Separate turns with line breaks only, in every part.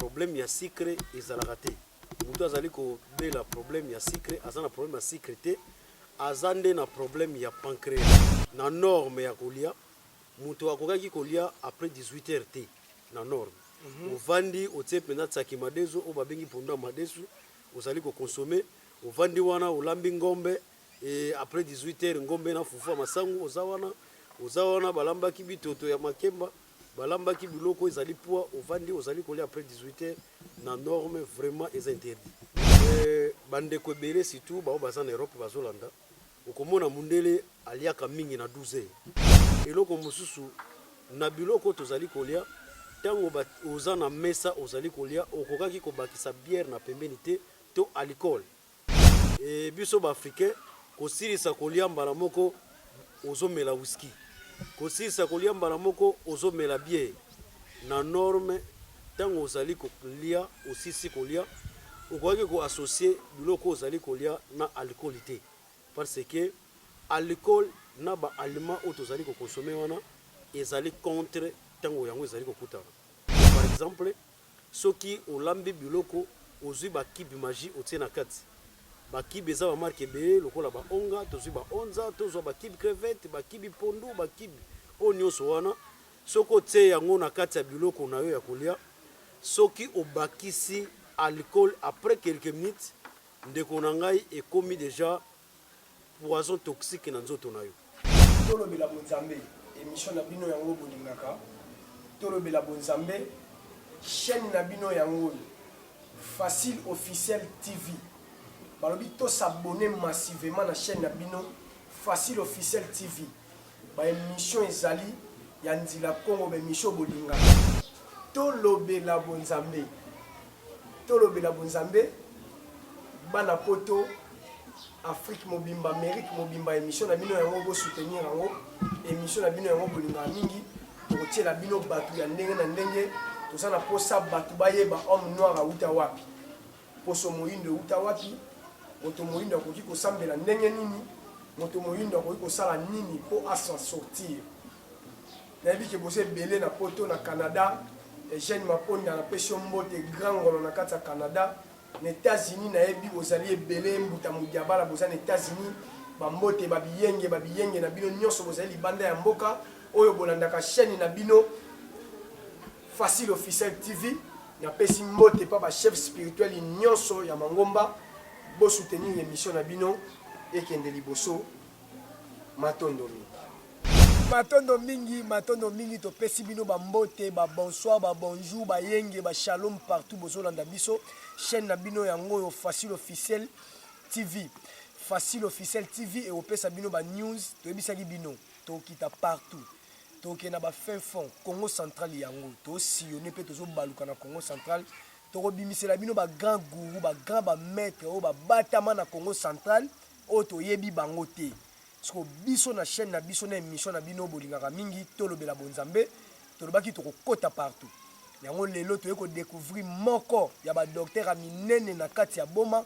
problème ya sucre ezalaka te. Mutu azali kobela problème ya sucre, aza na problème ya sucre te, aza nde na problème ya pancréas. Na norme ya kolia, mutu akokaki kolia après 18h te na norme. Ovandi otie pena tsaki madesu o babengi ponda madesu, ozali ko consommer, ovandi wana olambi ngombe et après 18h ngombe na fufu masangu ozawana balambaki bitoto ya makemba, balambaki biloko ezali poa, ovandi ozali kolia après 18h na norme vraiment est interdit. Bande ko belé surtout ba baza na Europe bazolanda. Okomona mundele aliaka mingi na 12h. Eloko mususu na biloko tozali kolia tango oza na mesa ozali kolia okokaki kobakisa bière na pembeni te to alcool. Et biso ba africain kosilisa kolia mbala moko ozomela whisky. Kosilisa kolia mbala moko ozomela bière. Na norme tango ozali kolia osisi kolia okokaki ko associer biloko ozali kolia na alcool te. Parce que alcool na ba aliment otozali ko consommer wana ezali contre tango yango ezali kokutana. Par exemple, soki olambi biloko ozwi ba kibi magie otie na kati. Ba kibi eza ba marque be lokola ba onga, tozwi ba onza, tozwa ba kibi crevette, ba kibi pondu, ba kibi onyoso wana. Soko tie yango na kati ya biloko na yo ya kolia, soki obakisi alcool après quelques minutes, ndeko na ngai ekomi déjà poison toxique na nzoto na yo.
Tolobela bonzambe émission na bino yango bolingaka. Tolobela bonzambe chaîne na bino yango Facile Officiel TV. Balobi to s'abonner massivement na chaîne na bino Facile Officiel TV. Ba émission ezali ya Nzila Congo ba émission bolingaka. Tolobela bonzambe. Tolobela bonzambe bana poto Afrique mobimba, Amérique mobimba, émission na bino yango go soutenir yango, émission na bino yango bolinga mingi, to tie la bino batu ya ndenge na ndenge, to sana posa batu bayeba homme noir a uta wapi. Poso moyindo uta wapi, moto moyindo akoki ko sambela ndenge nini, moto moyindo akoki ko sala nini po s'en sortir. Na bi ke bose belé na poto na Canada, et jeune maponda na pesio mbote grand ngolo na kata Canada. Les États-Unis na ebi bozali ebele mbuta mudiabala bozali États-Unis bambote babiyenge na bino nyonso bozali banda ya mboka oyo bolandaka chaîne na bino Facile Officiel TV na pesi mbote pa ba chef spirituel nyonso ya mangomba bo soutenir émission na bino ekende liboso matondo mingi to pesi bino ba mbote ba bonsoir ba bonjour ba yenge ba shalom partout bozolanda biso chaîne na bino yango yo Facile Officiel TV. Facile Officiel TV et opesa bino ba news to ebisaki bino to kita partout. To ke na ba fin fond Congo central yango to sillonner pe to zo baluka na Congo central to robimisela bino ba grand gourou ba maître o ba batama na Congo central o to yebi bango te. Parce biso na chaîne na biso na émission na bino bolingaka mingi tolobela bonzambe tolobaki to kokota partout. Yango lelo to yeko découvrir moko ya ba docteur a minene na kati ya boma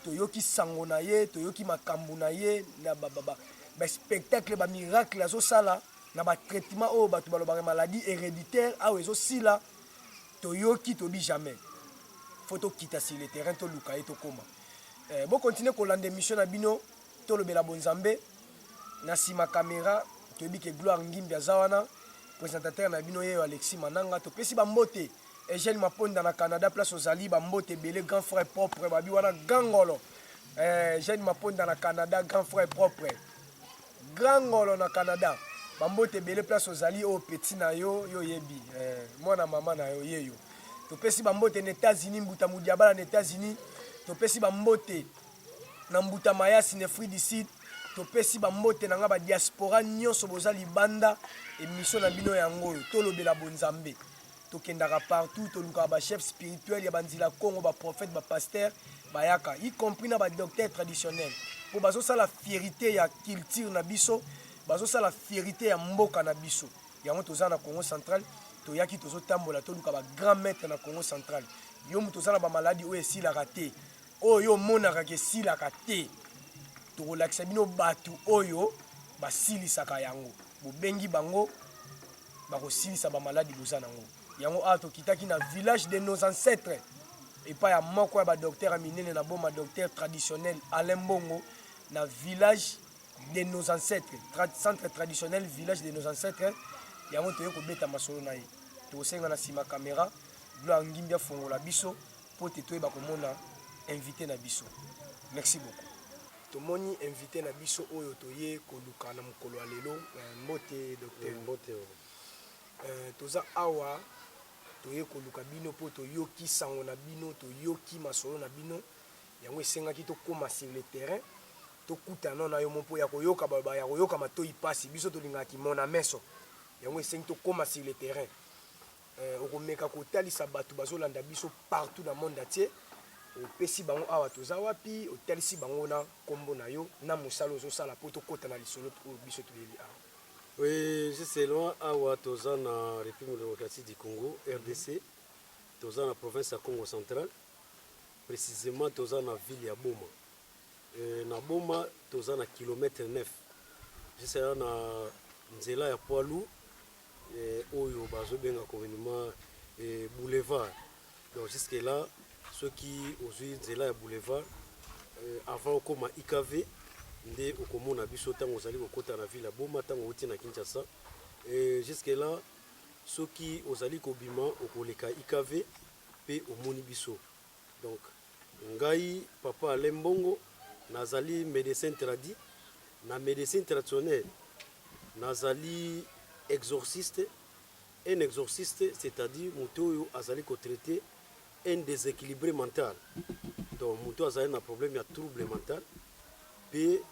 to yoki sango na ye to yoki makambu na ye na ba spectacle ba miracle azo sala na ba traitement o ba to balobaka maladie héréditaire a ezo sila to yoki to bi jamais. Photo kita sur le terrain to luka et to koma. Bon continuer ko lande émission na bino tolobela bonzambe na sima caméra to bi ke gloire ngimbi azawana présentateur na bino ye Alexis Mananga to pesi ba mbote Eugène Maponda na Canada place ozali ba mbote belé grand frère propre babi wana gangolo Eugène Maponda na Canada grand frère propre gangolo na Canada ba mbote belé place ozali o petit na yo yebi mwana mama na yo yeyo to pesi ba mbote na États-Unis mbuta mudiabala na États-Unis to pesi ba mbote na mbuta mayasi ne fruit du sud to pesi ba mbote na nga ba diaspora nyonso bozali banda émission na bino yango tolobela bonzambe tokendaka partout toluka ba chef spirituel ya banzila Congo ba prophète ba pasteur bayaka y compris na ba docteur traditionnel po bazo sala fierté ya culture na biso bazo sala fierté ya mboka na biso yango tozana Congo central to yaki tozo tambola toluka ba grand maître na Congo central yo muto zana ba maladie o esila raté oyo monaka ke sila raté to relaxa bino batu oyo basilisaka yango bobengi bango bakosilisa ba maladie bozana ngo yango awa tokitaki na village de nos ancêtres epai ya moko ya badocteur ya minene na boma docteur traditionnel Alain Mbongo na village de nos ancêtres centre traditionnel village de nos ancêtres yango toye kobeta masolo na ye tokosenga na nsima caméra gloire ngimbi afongola biso mpo te toyeba komona invité na biso. Merci beaucoup. Tomoni invité na biso oyo toye koluka na mokolo ya lelo mbote docteur
mbote
toza awa toye koluka bino mpo toyoki sango na bino toyoki masolo na bino yango esengaki tokóma sur le terrain tokutana na yo mpo ya koyoka baba ya koyoka matoi pasi biso tolingaki mona meso yango esengi tokóma sur le terrain okomeka kotalisa bato bazolanda biso partout na monde entier opesi bango awa toza wapi otalisi bango na kombo na yo na mosala ozosala mpo tokɔta na lisolo oyo biso toyebi awa.
Oui, c'est loin awa toza na République démocratique du Congo RDC toza na province ya Congo central précisément toza na ville ya Boma na Boma toza na kilomètre 9 c'est là na nzela ya poids lourd oyo bazobenga communément boulevard. Donc jusque là ceux qui ozwi nzela ya boulevard avant okoma IKV nde okomona biso ntango ozali kokota na ville ya Boma ntango oti na Kinshasa jusque là soki ozali kobima okoleka IKV pe omoni biso. Donc ngai papa Alain Mbongo nazali médecin tradit na médecine traditionnelle nazali exorciste. Un exorciste c'est-à-dire moto oyo azali kotraiter un déséquilibré mental. Donc moto azali na problème ya trouble mental pe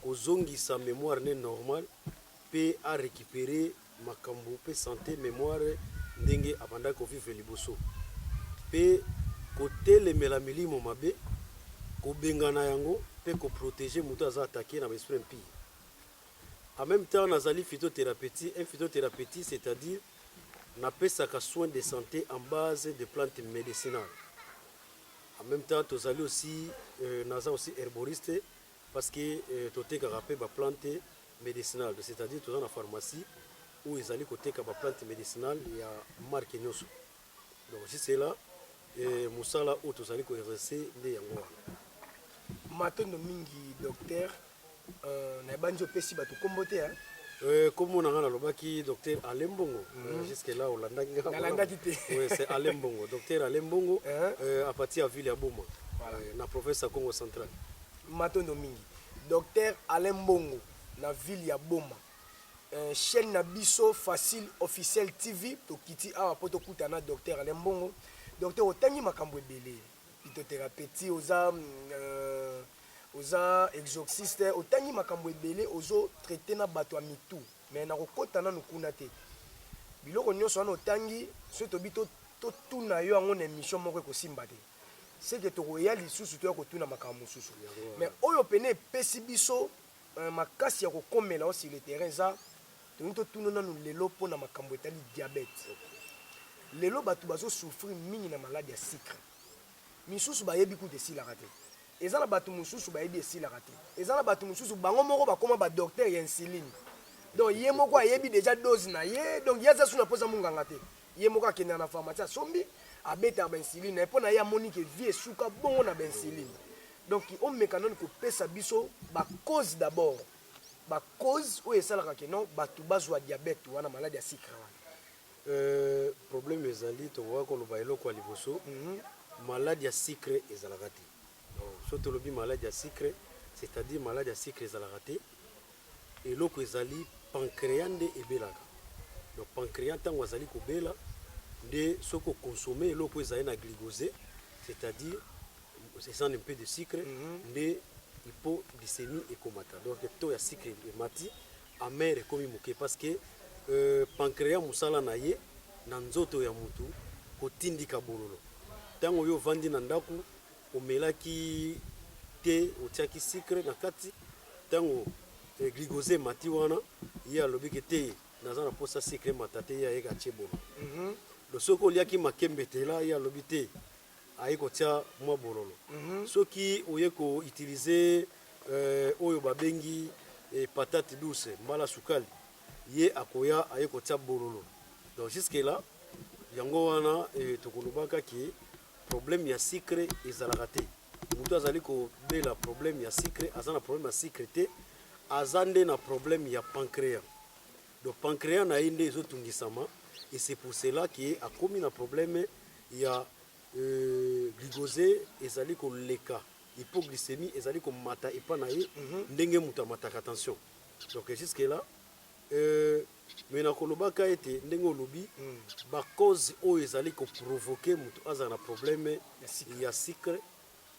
kozongisa mémoire ne normal pe a récupérer makambo pe santé mémoire ndenge abanda ko vivre liboso pe kotelemela milimo mabe kobengana yango pe ko protéger moto aza attaqué na esprit impie. En même temps nazali phytothérapeutique. Un phytothérapeutique c'est-à-dire napesaka soins de santé en base de plantes médicinales. En même temps tozali aussi naza aussi herboriste parce que totekaka pe ba plante médicinale, c'est-à-dire toza na pharmacie où ezali koteka ba plante médicinale ya marque nyonso. Donc c'est là mosala oyo tozali ko exercer nde yango wana.
Matondo mingi docteur na banjo pesi bato kombo te hein.
Comme on a lobaki docteur Alain Mbongo jusque là
olandaki te.
Oui, c'est Alain Mbongo, docteur Alain Mbongo à partir de ville ya Boma na province ya Congo central.
Matondo mingi docteur Alain Mbongo na ville ya Boma chaîne na biso facile officiel TV tokiti awa poto kutana docteur Alain Mbongo. Docteur otangi makambo ebele phytothérapeutique oza exorciste otangi makambo ebele ozo traiter na bato ya mitu mais na kokota na nukuna te biloko nyonso wana otangi so tobi totuna yo yango na émission moko ekosimba te c'est que tokoya lisusu to ya kotuna makambo mosusu mais oyo pene epesi biso makasi ya kokomela o sur le terrain za tolingi totuna nanu lelo mpona makambo etali diabete. Lelo bato bazosouffrir mingi na maladi ya sucre misusu bayebi kutu esilaka te eza na bato mosusu bayebi esilaka te eza na bato mosusu bango moko bakoma badocteur ya insuline donc ye moko ayebi déjà dose na ye donc ye aza su na mposa monganga te ye moko akendeka na pharmacie asombi abetaka bainsuline na ye mpo na ye amoni ke vie esuka bongo na bainsuline. Donc omeka nani kopesa biso bacause d'abord bacause oyo esalaka ke non bato bazwa diabete wana maladi ya sucre wana.
Problème ezali tokoka koloba eloko ya liboso maladi ya sucre ezalaka te. So tolobi maladi ya sucre c'est-à-dire maladi ya sucre ezalaka te eloko ezali pancréas nde ebelaka. Donc pancréas ntango azali kobela nde soki okonsome eloko ezali na glycosé c'est-à-dire c'est un peu de sucre nde hypoglycémie ekomata. Donc taux ya sucre emati amer ekomi moke parce que pancréas mosala na ye na nzoto ya mutu kotindika bololo ntango yo vandi na ndako omelaki te otiaki sucre na kati ntango glycosé mati wana ye alobi ke te naza na posa sucre mata te ye ayeka atie bololo lo soki oliaki makembe tela ye alobi te aye kotia mwa bololo soki oye koutilize oyo babengi patate douce mbala sukali ye akoya aye kotia bololo. Donc jusque là yango wana tokolobaka ki problème ya sucre ezalaka te moto azali kobela problème ya sucre aza na problème ya sucre te aza nde na problème ya pancréas donc pancréas na ye nde ezotungisama et c'est pour cela ki akomi na problème ya glycosé ezali koleka hypoglycémie ezali komata epa na ye ndenge moto amataka attention donc jusque là mais nakolobaka ete ndenge olobi bacause oyo ezali koprovoke moto azala na problème ya sucre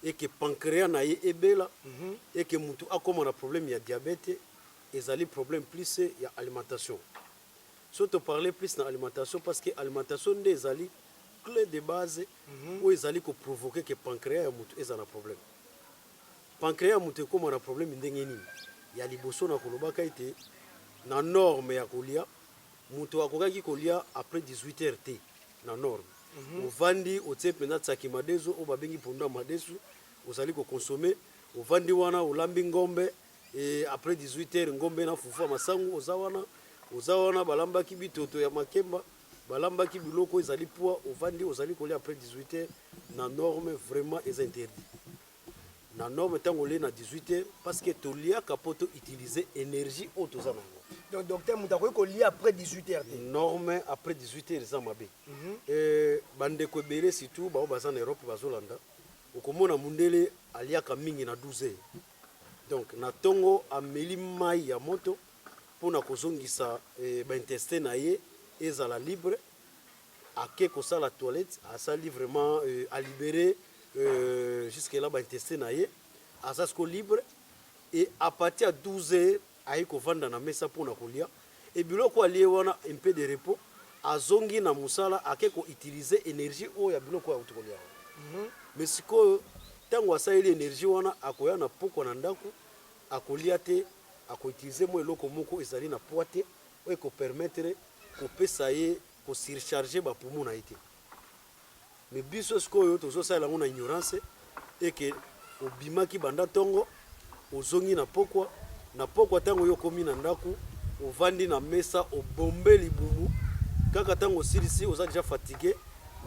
et que pancréas na ye ebela et que moto akoma na problème ya diabète ezali problème plus ya alimentation so to parler plus na alimentation parce que alimentation nde ezali clé de base oyo ezali koprovoke que pancréas ya moto eza na problème pancréas ya moto ekoma na problème ndenge nini ya liboso nakolobaka ete na norme ya kolia moto akokaki kolia après 18 heures te na norme ovandi otie mpenza tsaki madesu oyo babengi pondu ya madesu ozali kokonsome ovandi wana olambi ngombe e après 18 heures ngombe na fufu ya masangu oza wana balambaki bitoto ya makemba balambaki biloko ezali poa ovandi ozali kolia après 18 heures na norme vraiment eza interdit na norme ntango olie na 18 heures parce que toliaka mpo to utiliser énergie oyo toza nango
donc docteur moto akoki kolia après 18 heures te
norme après 18 heures eza mabe bandeko ebele surtout bao baza na Europe bazolanda okomona mundele aliaka mingi na 12 heures donc na ntongo ameli mai ya moto mpona kozongisa baintestin na ye ezala libre ake kosala toilette asali vraiment alibere jusque là baintestin na ye aza siko libre et à partir ya 12 heures ayi kovanda na mesa mpona kolia e biloko alie wana un peu de repos azongi na mosala ake koutilize énergie oyo ya biloko oyo auti kolia wana mais sikoyo ntango asaleli énergie wana akoya na pokwa na ndako akolia te akoutilize mo eloko moko ezali na poids te oyo ekopermettre kopesa ye kosurcharge bapumu na ye te mais biso sikoyo tozosalela yango na ignorance eke obimaki banda ntongo ozongi na pokwa ntango yo komi na ndako ovandi na mesa obombe libumu kaka ntango osilisi oza deja fatigué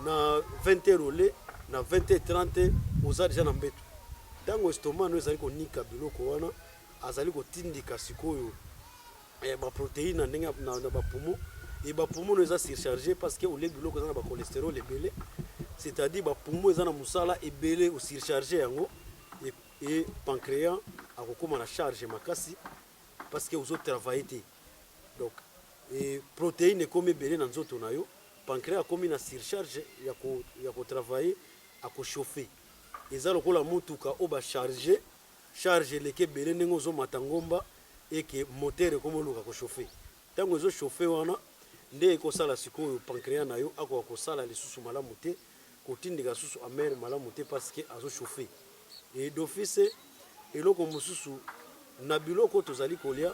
na 20 heures ole na 20h30 oza deja na mbeto ntango estomac no ezali konika biloko wana azali kotindika sikoyo baprotéine na ndenge na bapumu et bapumu no eza surchargé parce que olie biloko eza na bacholestérol ebele c'est-à-dire bapumu eza na mosala ebele osurchargé yango et pancréas akokoma na charge makasi parce que ozotravaille te donc protéine ekomi ebele na nzoto na yo pancréas akomi na surcharge ya kotravaille akochauffe eza lokola motuka oyo bacharge charge eleki ebele ndenge ozomata ngomba eke moteur ekomi oluka kochauffe ntango ezochauffe wana nde ekosala sikoyo pancréas na yo akoka kosala lisusu malamu te kotindika susu amere malamu te parce que azochauffe et d'office eloko mosusu na biloko tozali kolia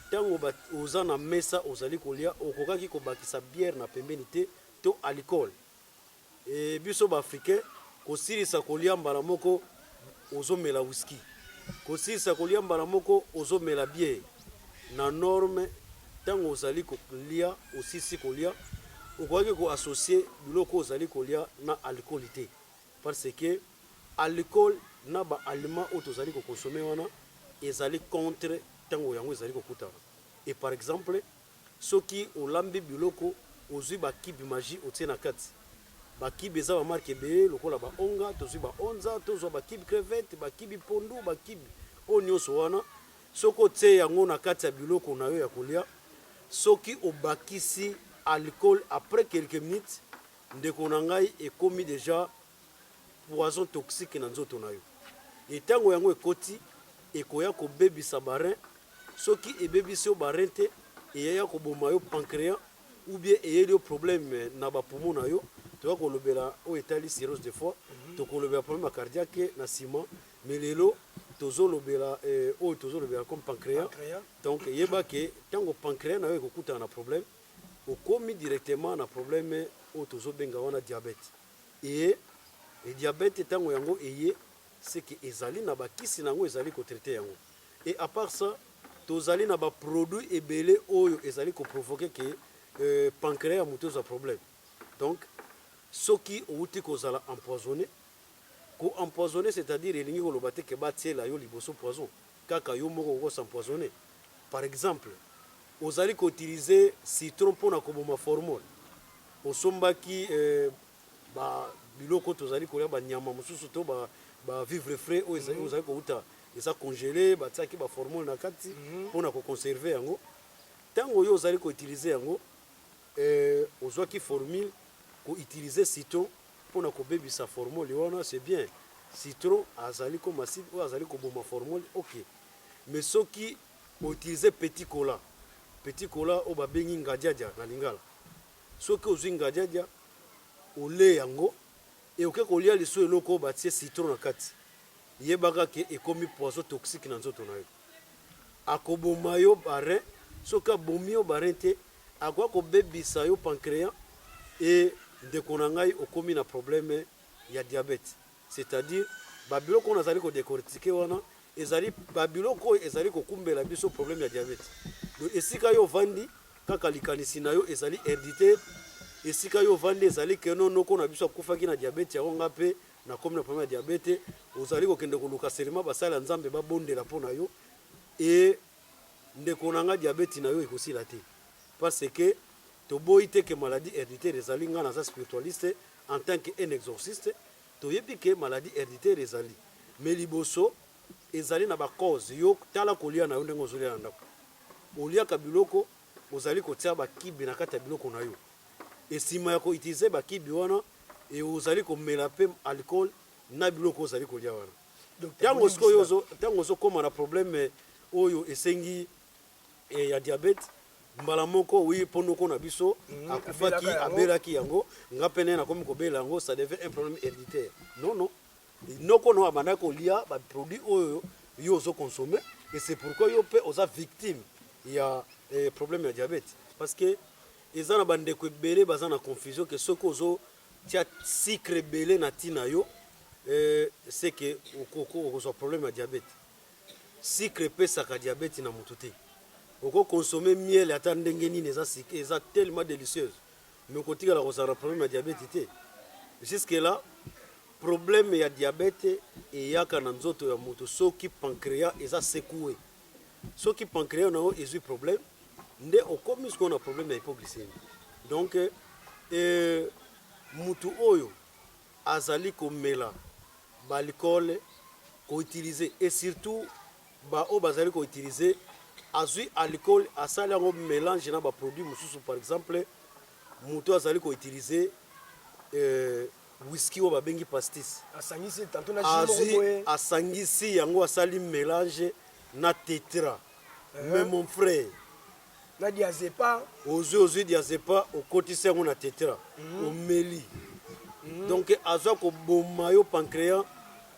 ntango oza na mesa ozali kolia okokaki kobakisa bière na pembeni te to alcool e biso baafricain kosilisa kolia mbala moko ozomela whisky kosilisa kolia mbala moko ozomela bière na norme ntango ozali kolia osisi kolia okokaki koassocie biloko ozali kolia na alcool te parce que alcool na baaliment oyo tozali kokonsome wana ezali contre ntango yango ezali kokutana et par exemple soki olambi biloko ozwi bakibi magie otie na kati bakibi eza bamarke ebele lokola baonga tozwi baonza tozwa bakibi crevette bakibi pondu bakibi oyo nyonso wana soki otie yango na kati ya biloko na yo ya kolia soki obakisi alcool après quelques minutes ndeko na ngai ekomi déjà poison toxique na nzoto na yo etango yango ekoti ekoya kobebisa barin soki ebebisi yo barin te eya koboma yo pancréas ou bien eyeli yo problème na bapumu na yo toya kolobela oyo etali cirrhose de foie tokolobela problème ya cardiaque na nsima mais lelo tozolobela oyo tozolobela comme pancréas donc yeba ke ntango pancréas na yo ekokutana na problème okomi directement na problème oyo tozobenga wana diabète et diabète ntango yango eye c'est que ezali na bakisi nango ezali kotraite yango et à part ça tozali na baproduit ebele oyo ezali koprovoke ke pancréas ya moto ezwa problème donc soki outi kozala empoisonné ko empoisonné c'est-à-dire elingi koloba te ke batiela yo liboso poison kaka yo moko ko s'empoisonner. Par exemple ozali ko utiliser citron pona koboma formol osombaki ba biloko tozali kolia ba nyama mosusu to ba vivre frais o ozali ko uta eza congelé batiaki ba formol na kati pona ko conserver yango tango yo ozali ko utiliser yango ozwaki formule ko utiliser citron pona ko bebisa formule wana c'est bien citron azali ko acide ou azali ko boma formule OK mais soki utiliser petit cola o ba bengi ngadiadia na lingala soki ozwi ngadiadia ole yango et oke kolia liso eloko batie citron na kati yebaka ke ekomi poison toxique na nzoto na yo akoboma yo barin soki abomi yo barin te akwa kobebisa yo pancréas et ndeko na ngai okomi na problème ya diabète c'est-à-dire babiloko on azali ko décortiquer wana ezali babiloko ezali ko kumbela biso problème ya diabète donc esika yo vandi kaka likanisi na yo ezali héréditaire esika yo vandi ezali keno noko na biso akufaki na diabète ya onga pe na comme na problème ya diabète ozali ko kende ko luka selema basala nzambe babondela pona yo et ndeko na nga diabète na yo ekosila te parce que toboyi te que maladie héréditaire ezali nga naza spiritualiste en tant qu'un exorciste toyebi que maladie héréditaire ezali mais liboso ezali na ba cause yo tala kolia na yo ndenge ozolia na ndako oliaka biloko ozali kotia bakibi na kati ya biloko na yo esima ya koutilize bakibi wana e ozali komela pe alcool na biloko ozali kolia wana tango ozokoma na problème oyo esengi ya diabète mbala moko oui ponoko na biso akufaki abelaki yango nga pene na komi kobela yango ça devient un problème héréditaire non noko no abanda kolia ba produit oyo yo zo consommer et c'est pourquoi yo pe oza victime ya problème ya diabète parce que ezana bande ko belé bazana confusion que ce kozo tia sucre belé na tina yo c'est que ozo problème ya diabète sucre pesa ka diabète na mututé oko consommer miel ata ndenge nini eza tellement délicieuse mais kotika la kozala problème ya diabète té jusque là problème ya diabète et yaka na nzoto ya moto soki pancréas eza secoué soki pancréas na o ezui problème nde okomi ce qu'on a problème ya hypoglycémie donc mutu oyo azali komela ba alcool ko utiliser et surtout ba o bazali ko utiliser azui alcool asali yango mélange na ba produit mususu par exemple mutu azali ko utiliser whisky o babengi pastis
asangisi tanto na jimo
asangisi yango asali mélange na tetra mais mon frère
na diazepam
ozui diazepam okotisi yango na tetra omeli donc azwa koboma yo pancréas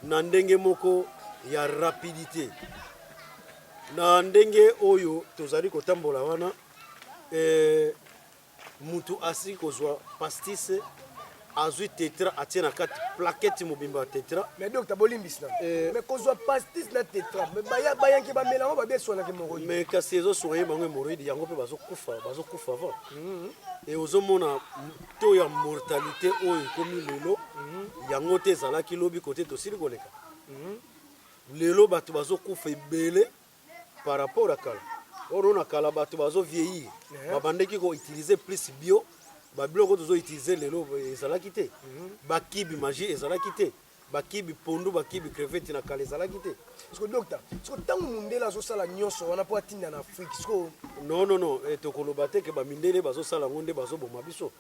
na ndenge moko ya rapidité na ndenge oyo tozali kotambola wana mutu asi kozwa pastis azui tetra atie na kati plaquette mobimba tetra
mais docteur bolimbisna mais kozwa pastis na tetra mais bayanki bamelango babeswanaki moroidi
mais kasi ezosoye bango hemoroïde yango mpe bazokufa avant et ozomona taux ya mortalité oyo ekomi lelo yango te ezalaki lobi kote tosili koleka lelo bato bazokufa ebele par rapport à kala oro na kala bato bazovieillir babandeki koutiliser plus bio babiloko tozoutiliser lelo ezalaki te bakibi magie ezalaki te bakibi pondu bakibi crevette na kala ezalaki te
parce que docteur parce que ntango mundele azosala nyonso wana mpo atinda na afrique
non tokoloba te ke bamindele bazosala ngo nde bazoboma biso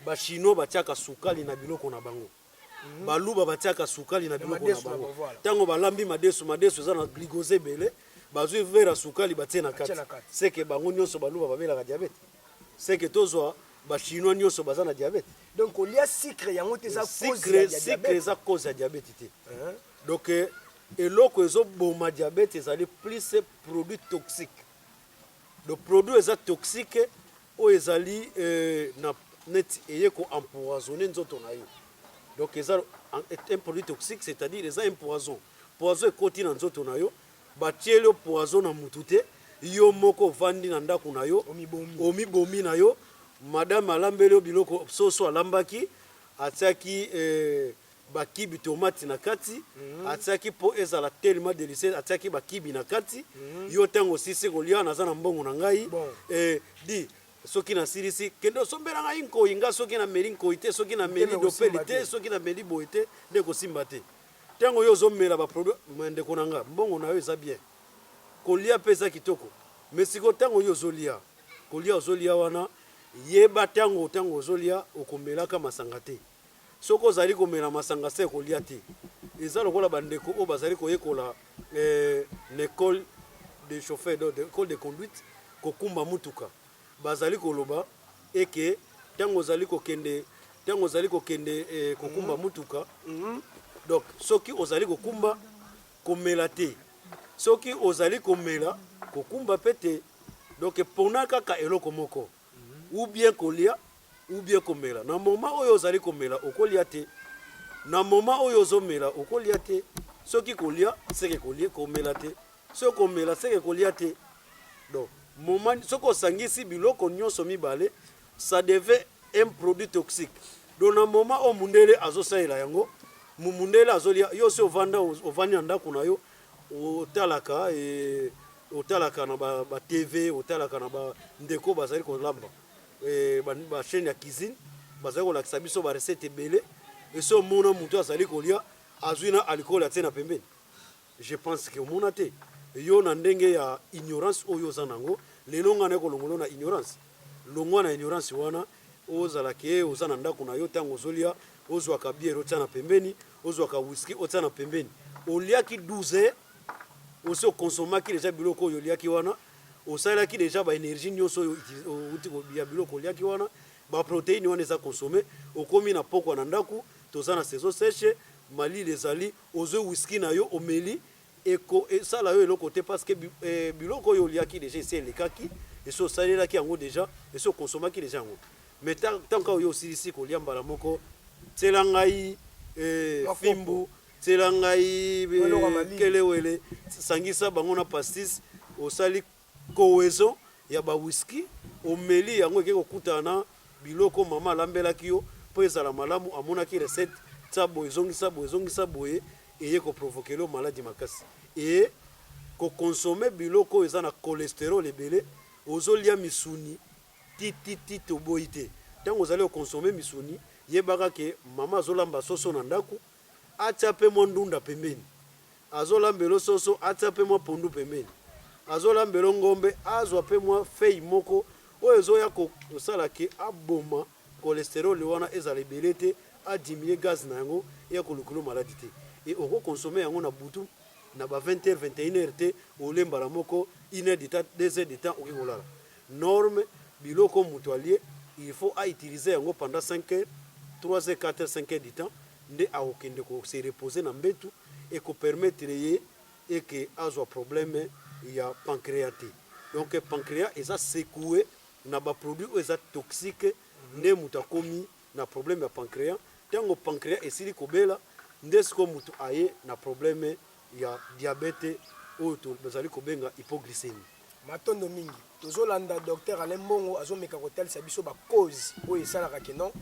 bachinois batiaka sukali na biloko na bango baluba batiaka sukali na biloko na bango ntango balambi madesu eza na glycose ebele bazwi vera sukali batie na kati c'est que bango nyonso baluba babelaka diabète c'est que tozwa bachinois nyonso baza na diabète
donc olia sucre yango te eza
sucre eza cause ya diabète te donc eloko ezoboma diabète ezali plus produit toxique donc produit eza toxique oyo ezali na neti eye koempoisonner nzoto na yo donc eza un produit toxique c'est-à-dire eza un poison ekoti na nzoto na yo batieli poison na mutu te yo moko vandi na ndako na yo omibomi na yo madame alambeli yo biloko soso alambaki atiaki bakibi tomate na kati atiaki po ezala tellement délicieuse atiaki bakibi na kati yo ntango osisi kolia naza na mbongo na ngai di soki nasilisi kende osombela ngai nkoi nga soki nameli nkoi te soki nameli dopeli te soki nameli boye te nde kosimba te ntango yo ozomela baproduit ndeko na nga mbongo na yo eza bien kolia mpe eza kitoko mais siko ntango yo ozolia kolia ozolia wana yeba ntango ozolia okomelaka masanga te soki ozali komela masanga se kolia te eza lokola bandeko oyo bazali koyekola l'école de chauffeur école de conduite kokumba mutuka bazali koloba eke ntango ozali kokende kokumba mutuka donc soki ozali kokumba komela te soki ozali komela kokumba pe te donc pona kaka eloko moko ou bien kolia ou bien komela na moment oyo ozali komela okolia te na moment oyo ozomela okolia te soki kolia seke kolia komela te soki komela seke kolia te donc moment soki osangisi biloko nyonso mibale ça devait un produit toxique donc na moment oyo mundele azosalela yango mundele azolia yo si ovandi na ndako na yo otalaka na ba TV otalaka na ba ndeko bazali kolamba ba chaîne ya cuisine bazali kolakisa biso ba recette ebele eso mona mutu azali kolia azwi na alcool atie na pembeni je pense que omona te yo na ndenge ya ignorance oyo oza nango lelo nga na kolongolo na ignorance longwa na ignorance wana ozalaki oza na ndako na yo ntango ozolia ozwaka biere otia na pembeni ozwaka whisky otia na pembeni oliaki 12 heures osi okonsomaki deja biloko oyo oliaki wana osalaki deja baénergie nyonso oyo ya biloko oliaki wana baprotéine wana eza konsome okomi na pokwa na ndako toza na saison sèche malili ezali ozwi whisky na yo omeli esala yo eloko te parce que biloko oyo oliaki deja esi elekaki esi osalelaki yango deja esi okonsomaki deja yango mais tanka oyo osilisi kolia mbala moko tiela ngai fimbu tiela ngai kelewele sangisa bango na pastis osali cohesion ya ba whisky omeli yango eke kokutana na biloko mama alambelaki yo mpo ezala malamu amonaki recette tia boye ezongisa boye eye koprovoke lo maladi makasi e kokonsome biloko eza na cholesterol ebele ozolia misuni tititi toboyi te ntango ozali okonsome misuni yebaka ke mama azolamba soso na ndako atia mpe mwa ndunda pembeni azolambelo soso atia mpe mwa pondu pembeni azolambelo ngombe azwa mpe mwa fei moko oyo ezoya kosala ke aboma cholesterol wana ezala ebele te adiminue gaz na yango eya kolukulu maladi te e okokonsome yango na butu na ba 20h 21h te olembala moko 1h de temps 2h de temps oki kolala norme biloko mutu alie il faut à utiliser yango pendant 5h 3h 4h 5h de temps nde akokende se reposer na mbetu et ko permettre ye et que azwa problème ya pancréas te donc pancréas eza secoué na ba produit eza toxique nde mutu akomi na problème ya pancréas tango pancréas esili kobela nde siko mutu aye na problème ya diabète oyo tozali kobenga hypoglycémie
matondo mingi tozolanda docteur Alain Mbongo azomeka kotalisa biso ba cause oyo esalaka ke non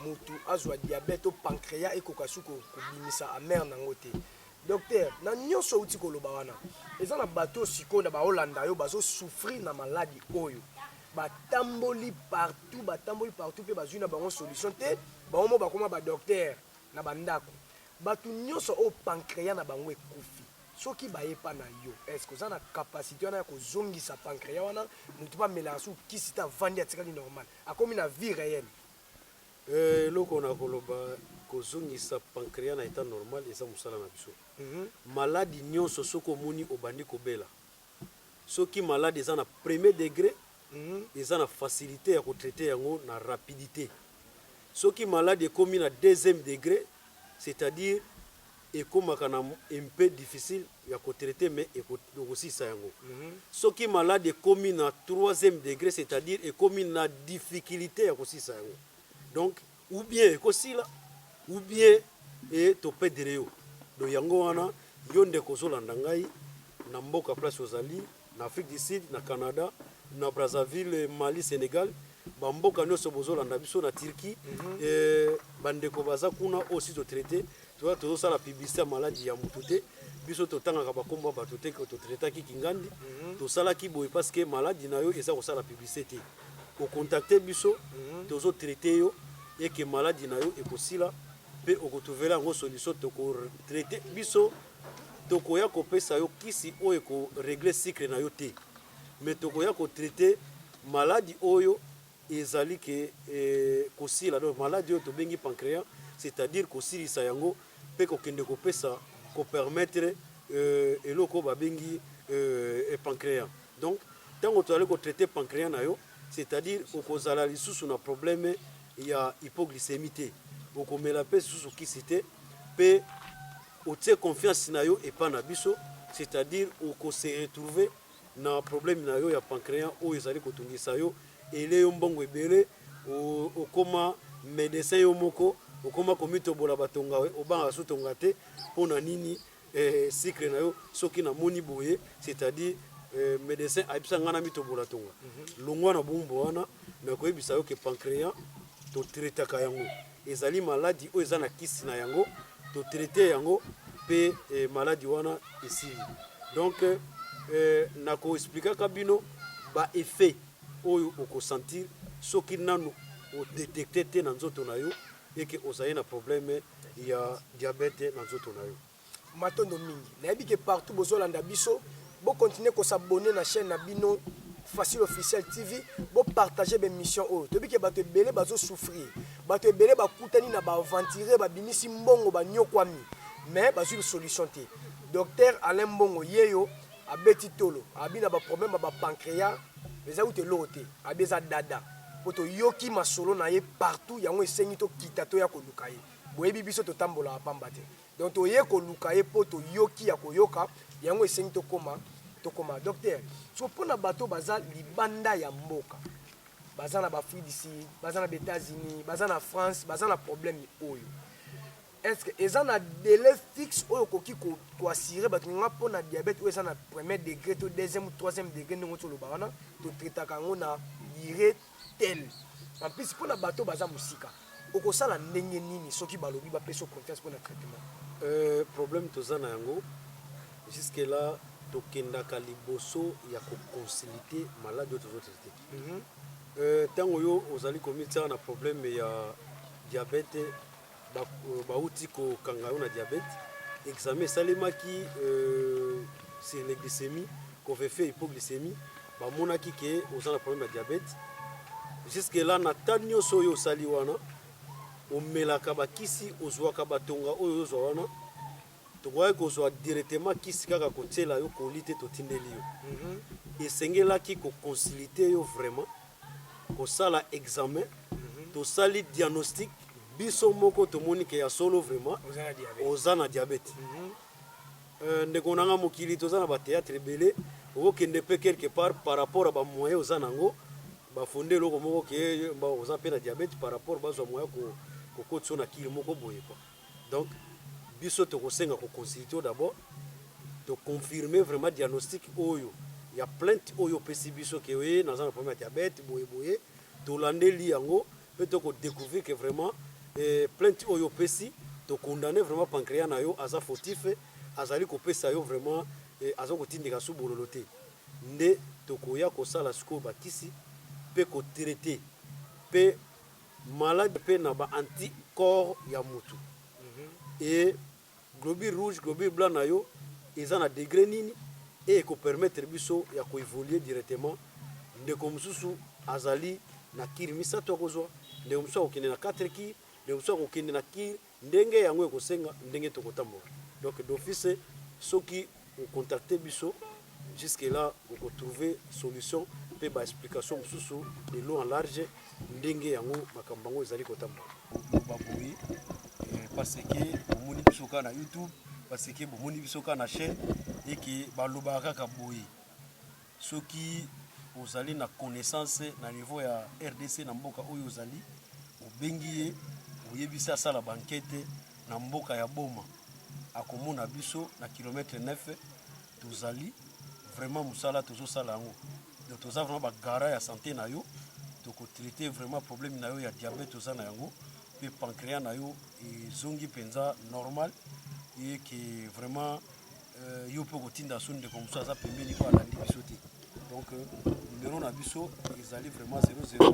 mutu azwa diabète o pancréas ekoka suko kobimisa amer nango te docteur na nyonso uti koloba wana eza na bato siko na baolanda yo bazosouffrir na maladie oyo batamboli partout pe bazwi na bango solution te bango bakoma ba docteur na bandako bato nyonso o pancréas na bango ekufi soki bayepa na yo est-ce que oza na capacité wana ya kozongisa pancréas wana mutu bamelaka su kisi te avandi atikali normal akomi na vie réelle
eloko na koloba kozongisa pancréas na état normal eza mosala na biso maladi nyonso soki omoni obandi kobela soki maladi eza na premier degré eza na facilité ya kotraite yango na rapidité soki maladi ekomi na deuxième degré c'est-à-dire ekomaka na un peu difficile ya kotraite mais ekosisa yango soki maladi ekomi na troisième degré c'est-à-dire ekomi na difficulté ya kosisa yango donc ou bien ekosila ou bien topedre yo do yango wana yo nde kozolanda ngai na mboka place ozali na Afrique du Sud na Canada na Brazzaville Mali Sénégal bamboka nyonso bozolanda biso na Turquie bandeko baza kuna aussi totraité tozosala publicité ya maladie ya mutu te biso totangaka bakombo bato te totraitaki kingandi tosalaki boye parce que maladie na yo eza kosala publicité te ocontacte biso tozotraité yo eke maladie na yo ekosila mpe okotrouvela yango solution tokotraité biso tokoya kopesa yo kisi oyo ekoregle sucre na yo te mais tokoya kotraité maladie oyo ezali ke kosila donc maladie oyo tobengi pancréas c'est-à-dire kosilisa yango mpe kokende kopesa kopermettre eloko babengi pancréas donc ntango tozali kotraité pancréas na yo c'est-à-dire okozala lisusu na problème ya hypoglycémie te okomela mpe lisusu kisi te mpe otie confiance na yo epa na biso c'est-à-dire okose retrouver na problème na yo ya pancréas oyo ezali kotungisa yo ele yo mbongo ebele okoma médecin yo moko okoma komitobola batonga obanga su tonga te mpona nini sucre na yo soki namoni boye c'est-à-dire médecin ayebisa nga na mitobola tonga longwa na bombo wana me koyebisa yo ke pancréas totraitaka yango ezali maladie oyo eza na kisi na yango totraite yango mpe maladie wana esili donc nakoexplikaka bino baeffet oyo okosentir soki nanu odetecte te na nzoto na yo eke ozali na problème ya diabete na nzoto na yo
matondo mingi nayebi ke partout bozolanda biso bokontinue kosabone na chaîne na bino Facile Officiel TV bopartage bémission oyo toyebi ke bato ebele bazosouffrir bato ebele bakutani na baaventure babimisi mbongo banyokwami mais bazwi solution te docteur Alain Mbongo yeyo abeti tolo abi na baproblème ya bapancréas eza ute eloko te abi eza dada po toyoki masolo na ye partout yango esengi tokita toya koluka ye boyebi biso totambolaka pamba te donc toye koluka ye mpo toyoki ya koyoka yango esengi tokoma docteur so mpona bato baza libanda ya mboka baza na bafride ici baza na baétats-unis baza na France baza na problème oyo est-ce que eza na délai fixe oyo koki koassire bato nga mpona diabète oyo eza na premier degré to deuxième ou troisième degré ndenge toloba wana totraitaka yango na durée telle en plus mpona bato baza mosika okosala ndenge nini soki balobi bapesa confiance mpona traitement
problème toza na yango jusque là tokendaka liboso ya koconsulite malade oyo tozotraite ntango yo ozali komitiaka na problème ya diabète bauti kokanga yo na diabète examen esalemaki sur les glycémies kofefe hypoglycémie bamonaki ke oza na problème ya diabète jusque là na ta nyonso oyo osali wana omelaka bakisi ozwaka batonga oyo ozwa wana tokoki kozwa directement kisi kaka kotiela yo koli te totindeli yo esengelaki koconsulite yo vraiment kosala examen tosali diagnostic biso moko tomoni ke ya solo vraiment oza na diabète ndeko nanga mokili toza na batéâtre ebele okokende mpe quelque part par rapport a bamoyen oza nango bafonde eloko moko ke oza mpe na diabète par rapport bazwa moyen kokotisa yo na kili moko boye kwa donc biso tokosenga koconsulite d'abord toconfirme vraiment diagnostic oyo ya plainte oyo opesi biso ke oye naza na problème ya diabète boye tolandeli yango mpe tokodécouvrir que vraiment plainte oyo opesi tokondane vraiment pancréas na yo aza fautif azali kopesa yo vraiment aza kotindika su bololo te nde tokoya kosala sikoyo bakisi mpe kotraite mpe malade mpe na baanticorps ya mutu et globule rouge globule blanc na yo eza na degré nini e ekopermettre biso ya koévoluer directement ndeko mosusu azali na kiri misato akozwa ndeko mosusu akokende na 4 kiri ndeko mosusu akokende na kiri ndenge yango ekosenga ndenge tokotambola donc d'office soki ocontacte biso jusque là okotrouver solution mpe baexplication mosusu de long en large ndenge yango makambo yango ezali kotambola baboyi parce que bomoni biso kaka na YouTube parce que bomoni biso kaka na chaîne eke balobaka kaka boye soki ozali na connaissance na niveau ya RDC na mboka oyo ozali obengi ye oyebisi asala bankete na mboka ya Boma akomona biso na kilometre 9 tozali vraiment mosala tozosala yango donc toza vraiment bagara ya santé na yo tokotraite vraiment problème na yo ya diabète oza na yango mpe pancréas na yo ezongi mpenza normal ye ke vraiment yo mpe kotinda so ndeko mosusu aza pembeni po alandi biso te. Donc numéro na biso ezali vraiment 00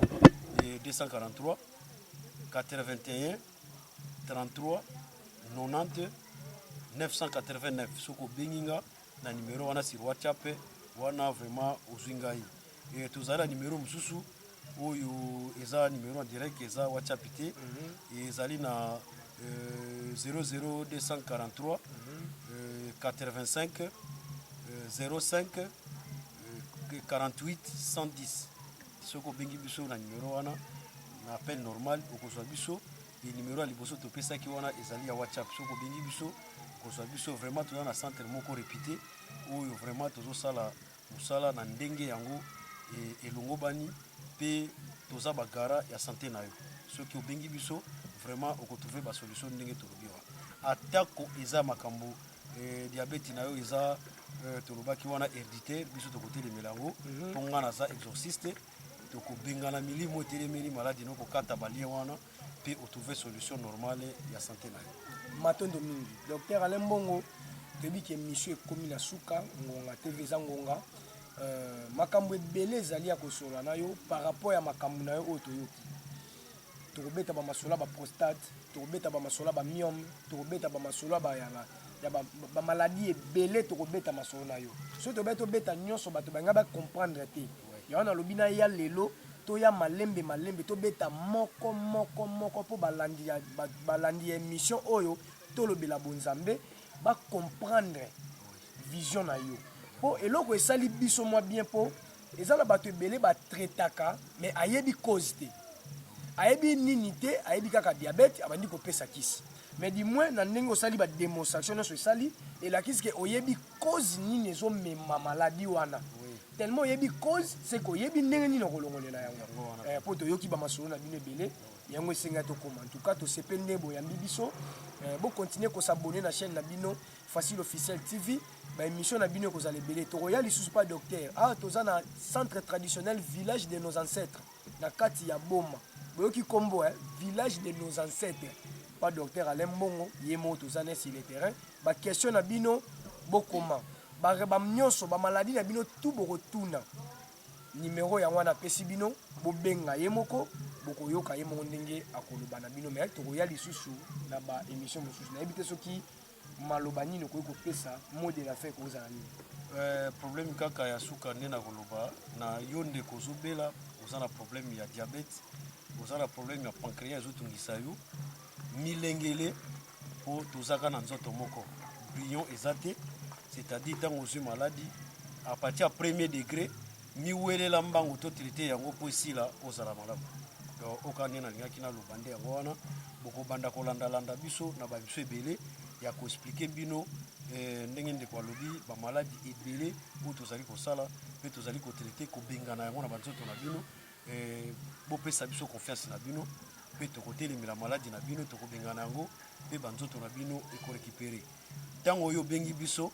243 81 33 90 989 soko benginga na numéro wana sur WhatsApp wana vraiment ozwi ngai tozali na numéro mosusu oyo eza numéro en direct eza WhatsApp te ezali na 00 243 85 05 48 110 soko bengi biso na numéro wana na appel normal okozwa biso numéro ya liboso topesaki wana ezali ya WhatsApp soko bengi biso okozwa biso vraiment toza na centre moko répété oyo vraiment tozosala mosala na ndenge yango elongo bani mpe toza bagara ya santé na yo soki obengi biso vraiment okotrouve basolution ndenge tolobi wana atako eza makambo diabete na yo eza tolobaki wana héréditaire biso tokotelemela yango mpo nga naza exorciste tokobengana milimo etelemeli maladi no kokata balie wana mpe otrouve solution normale ya santé na yo.
Matondo mingi docteur Alain Mbongo toyebi ke émission ekomi na suka ngonga tv eza ngonga makambo ebele ezali ya kosola na yo par rapport ya makambo na yo oyo toyoki tokobeta bamasolo ya baprostate tokobeta bamasolo ya bamiome tokobeta bamasolo ya bamaladi ebele tokobeta masolo na yo so tobeta nyonso bato banga bacomprendre te yango nalobi na ya lelo toya malembe tobeta moko mpo balandi ya émission oyo tolobela bonzambe bacomprendre vision na yo po eloko esali biso mwa bien po eza na bato ebele batraitaka mais ayebi cause te ayebi nini te ayebi kaka diabète abandi kopesa kisi mais du moins na ndenge osali badémonstration nyonso esali elakisi ke oyebi cause nini ezomema maladi wana tellement oyebi cause c'est que oyebi ndenge nini okolongolela yango po toyoki bamasolo na bino ebele yango esenga tokoma en tout cas tosepe nde boyambi biso bocontinue kosabone na chaîne na bino Facile Officiel TV baémission na bino ekozala ebele tokoya lisusu pa docteur toza na centre traditionnel village de nos ancêtres na kati ya Boma boyoki kombo village de nos ancêtres pa docteur Alain Mbongo ye mo toza na sur le terrain baquestion na bino bokoma nyonso bamaladi na bino tu bokotuna numéro yango wana apesi bino bobenga ye moko bokoyoka ye moko ndenge akoloba na bino mais tokoya lisusu na baémission mosusu nayebi te soki maloba nini okoki kopesa mot de la fin ekozala nini
problème kaka ya suka nde nakoloba na yo ndeko ozobela oza na problème ya diabète oza na problème ya pancréas ezotungisa yo milengele mpo tozaka na nzoto moko brillant eza te c'est-à-dire ntango ozwi maladi à partir ya premier degré miwelela mbango to traité yango mpo esila ozala malamu donc oka nde nalingaki naloba nde yango wana bokobanda kolandalanda biso na babiso ebele ya koexplike bino ndenge ndeko alobi bamaladi ebele oyo tozali kosala mpe tozali kotraité kobengana yango na banzoto na bino bopesa biso confiance na bino mpe tokotelemela maladi na bino tokobengana yango mpe banzoto na bino ekorekipere ntango oyo obengi biso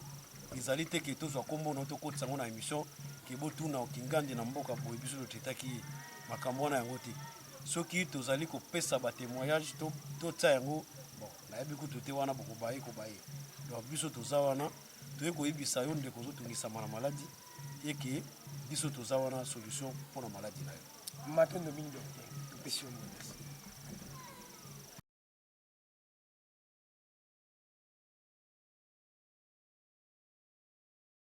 ezali te ke tozwa kombo na tokotisa yango na émission ke botuna okingandi na mboka boye biso totraitaki makambo wana yango te soki tozali kopesa batémoignage totia yango bon nayebi kutu te wana bokobaye kobaye donc biso toza wana toye koyebisa yo ndeko ozotungisama na maladi eke biso toza wana solution mpona maladi na yo
matondo mingi docteur topesi yo